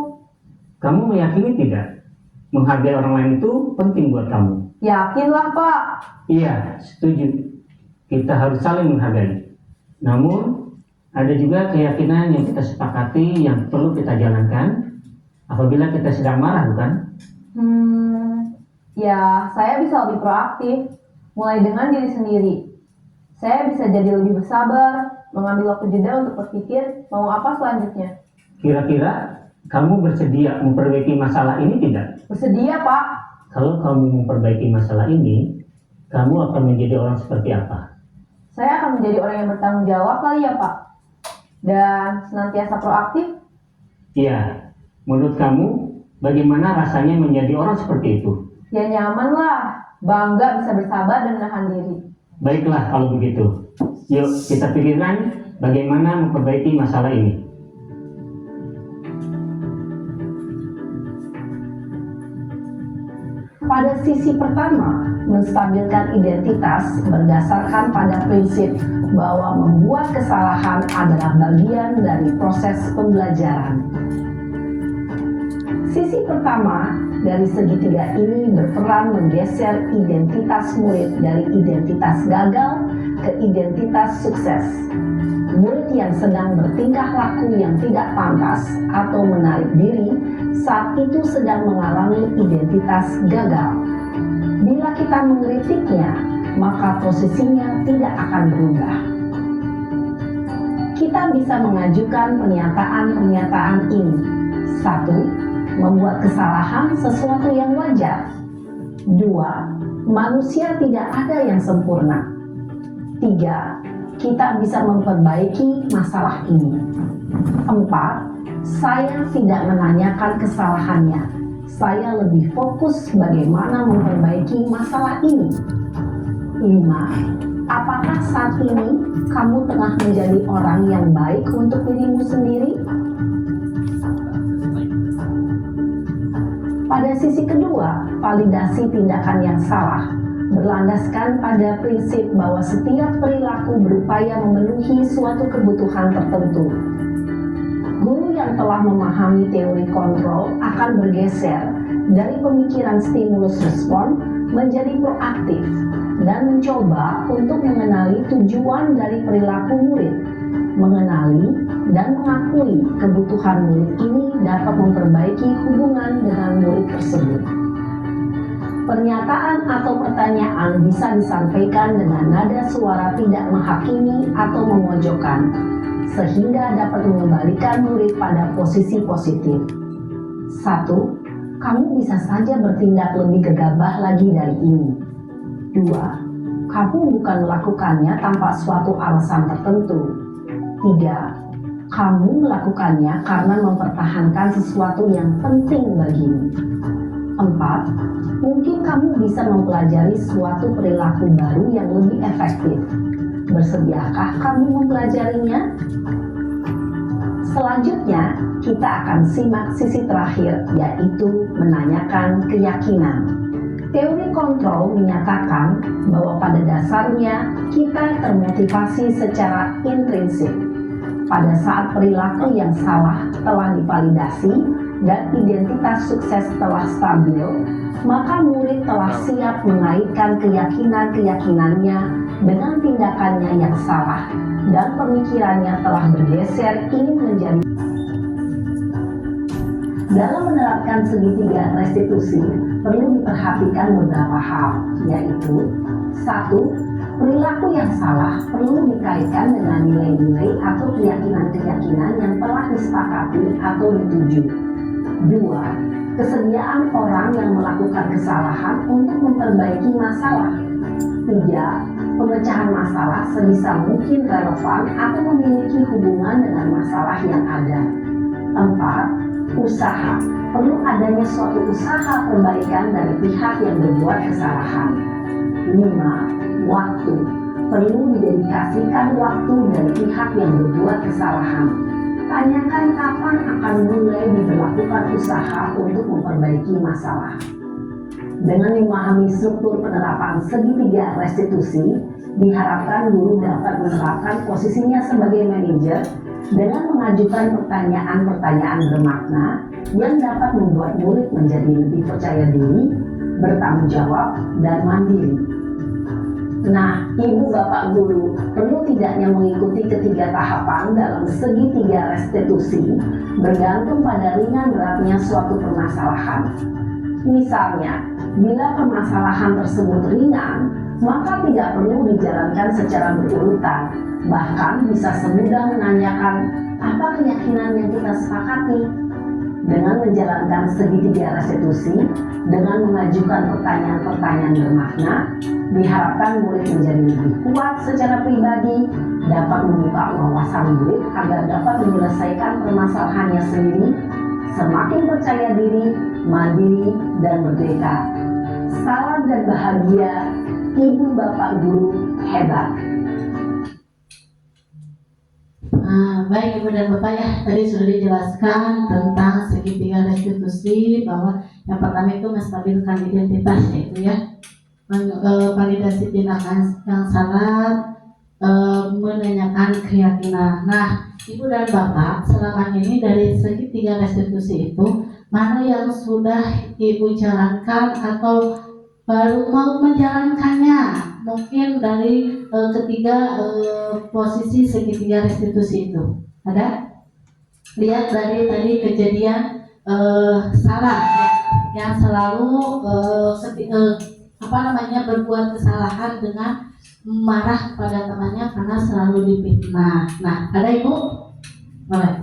Kamu meyakini tidak? Menghargai orang lain itu penting buat kamu. Yakinlah, Pak. Iya, setuju. Kita harus saling menghargai. Namun, ada juga keyakinan yang kita sepakati yang perlu kita jalankan apabila kita sedang marah, bukan? Ya, saya bisa lebih proaktif, mulai dengan diri sendiri. Saya bisa jadi lebih bersabar, mengambil waktu jeda untuk berpikir mau apa selanjutnya. Kira-kira kamu bersedia memperbaiki masalah ini tidak? Bersedia, Pak. Kalau kamu memperbaiki masalah ini, kamu akan menjadi orang seperti apa? Saya akan menjadi orang yang bertanggung jawab kali ya, Pak. Dan senantiasa proaktif. Iya, menurut kamu bagaimana rasanya menjadi orang seperti itu? Ya nyaman lah, bangga bisa bersabar dan menahan diri. Baiklah kalau begitu. Yuk kita pikirkan bagaimana memperbaiki masalah ini. Pada sisi pertama, menstabilkan identitas berdasarkan pada prinsip bahwa membuat kesalahan adalah bagian dari proses pembelajaran. Sisi pertama dari segitiga ini berperan menggeser identitas murid dari identitas gagal ke identitas sukses. Murid yang sedang bertingkah laku yang tidak pantas atau menarik diri saat itu sedang mengalami identitas gagal. Bila kita mengkritiknya, maka posisinya tidak akan berubah. Kita bisa mengajukan pernyataan-pernyataan ini. 1. Membuat kesalahan sesuatu yang wajar. 2. Manusia tidak ada yang sempurna. 3. Kita bisa memperbaiki masalah ini. 4. Saya tidak menanyakan kesalahannya. Saya lebih fokus bagaimana memperbaiki masalah ini. 5. Apakah saat ini kamu tengah menjadi orang yang baik untuk dirimu sendiri? Pada sisi kedua, validasi tindakan yang salah berlandaskan pada prinsip bahwa setiap perilaku berupaya memenuhi suatu kebutuhan tertentu. Guru yang telah memahami teori kontrol akan bergeser dari pemikiran stimulus respon menjadi proaktif dan mencoba untuk mengenali tujuan dari perilaku murid. Mengenali dan mengakui kebutuhan murid ini dapat memperbaiki hubungan dengan murid tersebut. Pernyataan atau pertanyaan bisa disampaikan dengan nada suara tidak menghakimi atau memojokkan, sehingga dapat mengembalikan murid pada posisi positif. 1. Kamu bisa saja bertindak lebih gegabah lagi dari ini. 2. Kamu bukan melakukannya tanpa suatu alasan tertentu. 3. Kamu melakukannya karena mempertahankan sesuatu yang penting bagimu. 4. Mungkin kamu bisa mempelajari suatu perilaku baru yang lebih efektif. Bersediakah kamu mempelajarinya? Selanjutnya, kita akan simak sisi terakhir, yaitu menanyakan keyakinan. Teori kontrol menyatakan bahwa pada dasarnya kita termotivasi secara intrinsik. Pada saat perilaku yang salah telah divalidasi dan identitas sukses telah stabil, maka murid telah siap mengaitkan keyakinan-keyakinannya dengan tindakannya yang salah dan pemikirannya telah bergeser ingin menjadi. Dalam menerapkan segitiga restitusi, perlu diperhatikan beberapa hal, yaitu 1. Perilaku yang salah perlu dikaitkan dengan nilai-nilai atau keyakinan-keyakinan yang telah disepakati atau dituju. 2. kesediaan orang yang melakukan kesalahan untuk memperbaiki masalah. 3. Pemecahan masalah sebisa mungkin relevan atau memiliki hubungan dengan masalah yang ada. 4. Usaha. Perlu adanya suatu usaha perbaikan dari pihak yang berbuat kesalahan. 5. Waktu. Perlu didedikasikan waktu dari pihak yang berbuat kesalahan. Tanyakan kapan akan mulai diberlakukan usaha untuk memperbaiki masalah. Dengan memahami struktur penerapan segitiga restitusi, diharapkan guru dapat menerapkan posisinya sebagai manajer dengan mengajukan pertanyaan-pertanyaan bermakna yang dapat membuat murid menjadi lebih percaya diri, bertanggung jawab, dan mandiri. Nah, Ibu Bapak Guru perlu tidaknya mengikuti ketiga tahapan dalam segitiga restitusi bergantung pada ringan beratnya suatu permasalahan. Misalnya, bila permasalahan tersebut ringan, maka tidak perlu dijalankan secara berurutan. Bahkan bisa semudah menanyakan apa keyakinan yang kita sepakati. Dengan menjalankan segitiga restitusi, dengan mengajukan pertanyaan-pertanyaan bermakna, diharapkan murid menjadi lebih kuat secara pribadi, dapat membuka wawasan murid agar dapat menyelesaikan permasalahannya sendiri, semakin percaya diri, mandiri, dan merdeka. Salam dan bahagia, Ibu Bapak Guru hebat. Baik Ibu dan Bapak ya, tadi sudah dijelaskan tentang segitiga restitusi, bahwa yang pertama itu menstabilkan identitas, yaitu ya validasi tindakan yang salah, menanyakan keyakinan. Nah, Ibu dan Bapak, selama ini dari segitiga restitusi itu mana yang sudah Ibu jalankan atau baru mau menjalankannya? Mungkin dari ketiga posisi segitiga restitusi itu ada? Lihat dari tadi kejadian salah ya, yang selalu berbuat kesalahan dengan marah kepada temannya karena selalu difitnah. Nah, ada Ibu? Boleh.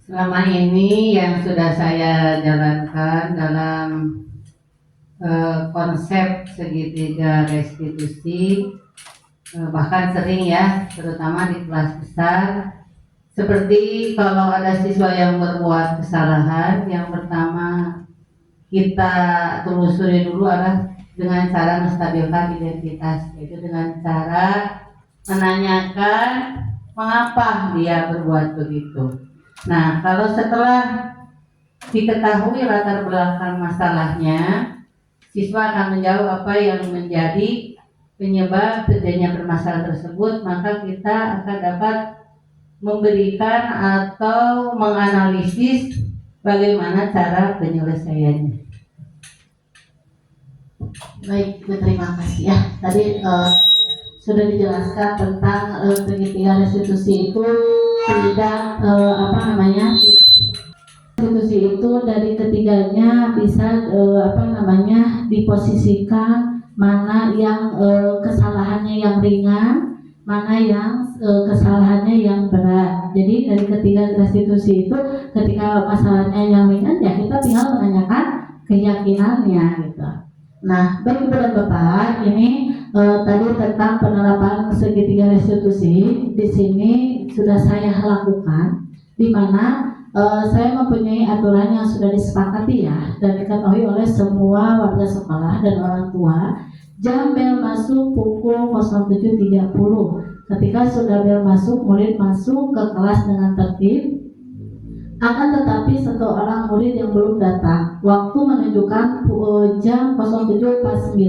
Selama ini yang sudah saya jalankan dalam konsep segitiga restitusi, bahkan sering ya, terutama di kelas besar, seperti kalau ada siswa yang berbuat kesalahan, yang pertama kita telusuri dulu adalah dengan cara menstabilkan identitas, yaitu dengan cara menanyakan mengapa dia berbuat begitu. Nah, kalau setelah diketahui latar belakang masalahnya, siswa akan menjawab apa yang menjadi penyebab terjadinya permasalahan tersebut, maka kita akan dapat memberikan atau menganalisis bagaimana cara penyelesaiannya. Baik, terima kasih ya. Tadi sudah dijelaskan tentang segitiga restitusi itu tidak restitusi itu dari ketiganya bisa diposisikan mana yang kesalahannya yang ringan, mana yang kesalahannya yang berat. Jadi dari ketiga restitusi itu, ketika masalahnya yang ringan ya kita tinggal menanyakan keyakinannya gitu. Nah, baik Ibu dan Bapak, ini tadi tentang penerapan segitiga restitusi di sini sudah saya lakukan, di mana saya mempunyai aturan yang sudah disepakati ya dan diketahui oleh semua warga sekolah dan orang tua. Jam bel masuk pukul 07.30. Ketika sudah bel masuk, murid masuk ke kelas dengan tertib. Akan tetapi satu orang murid yang belum datang, waktu menunjukkan jam 07.49.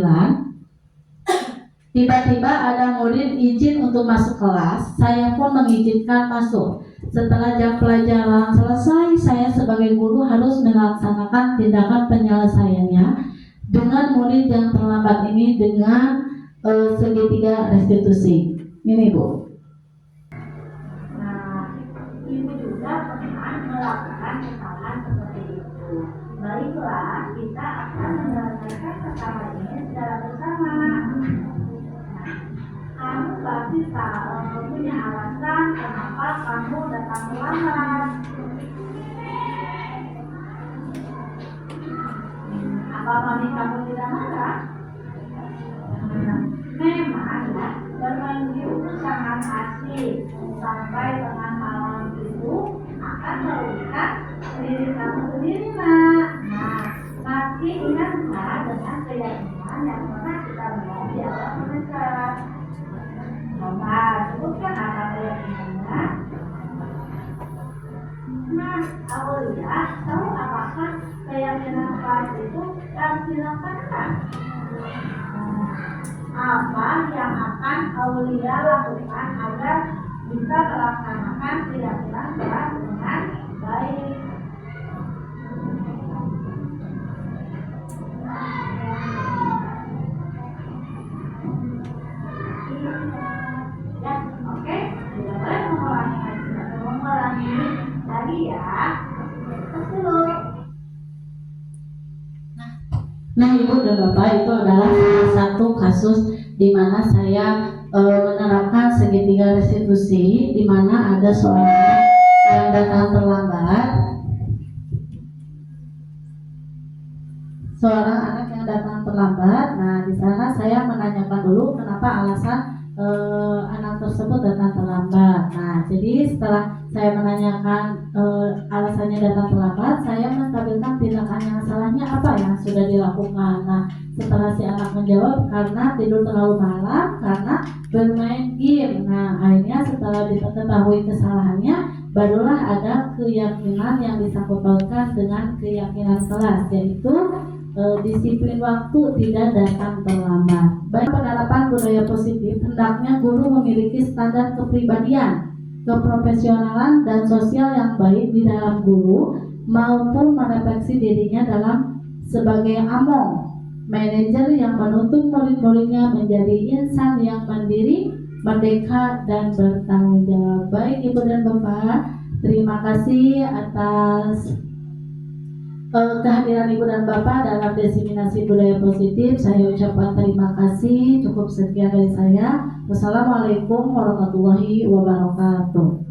Tiba-tiba ada murid izin untuk masuk kelas. Saya pun mengizinkan masuk. Setelah jam pelajaran selesai, saya sebagai guru harus melaksanakan tindakan penyelesaiannya dengan murid yang terlambat ini dengan segitiga restitusi. Ini Bu. Nah, Ibu juga pernah melakukan kesalahan seperti itu. Baiklah, kita akan menyelesaikan kesalahan ini secara bersama. Kamu pasti punya alasan kenapa kamu datang terlambat. mami kamu tidak marah? Memang ya, bermain game itu sangat asik. Sampai tengah malam itu akan merugikan diri kamu sendiri, nak. Nah, tapi ingatlah dengan keyakinan yang pernah kita lihat di awal mereka. Mama, sebutkan apa keyakinannya? Nah, Aulia, tahu apakah keyakinan kelas itu harus dilaksanakan? Apa yang akan Aulia lakukan agar bisa melaksanakan keyakinan kelas dengan baik? Ya, oke, tidak boleh mengulangi lagi ya. Terus dulu. Nah, Ibu dan Bapak, itu adalah salah satu kasus di mana saya menerapkan segitiga restitusi, di mana ada seorang yang datang terlambat, seorang anak yang datang terlambat. Nah, di sana saya menanyakan dulu kenapa alasan anak tersebut datang terlambat. Nah, jadi setelah saya menanyakan alasannya datang terlambat, saya menstabilkan tindakan yang salahnya apa yang sudah dilakukan. Nah, setelah si anak menjawab karena tidur terlalu malam, karena bermain game. Nah, akhirnya setelah diketahui kesalahannya, barulah ada keyakinan yang disangkut pautkan dengan keyakinan kelas, yaitu disiplin waktu, tidak datang terlambat. Baik, penerapan budaya positif, hendaknya guru memiliki standar kepribadian, keprofesionalan, dan sosial yang baik di dalam guru, maupun merefleksi dirinya dalam sebagai among, manajer yang menuntut murid-muridnya menjadi insan yang mandiri, merdeka, dan bertanggung jawab. Baik, Ibu dan Bapak, terima kasih atas kehadiran Ibu dan Bapak dalam diseminasi budaya positif. Saya ucapkan terima kasih. Cukup sekian dari saya. Wassalamualaikum warahmatullahi wabarakatuh.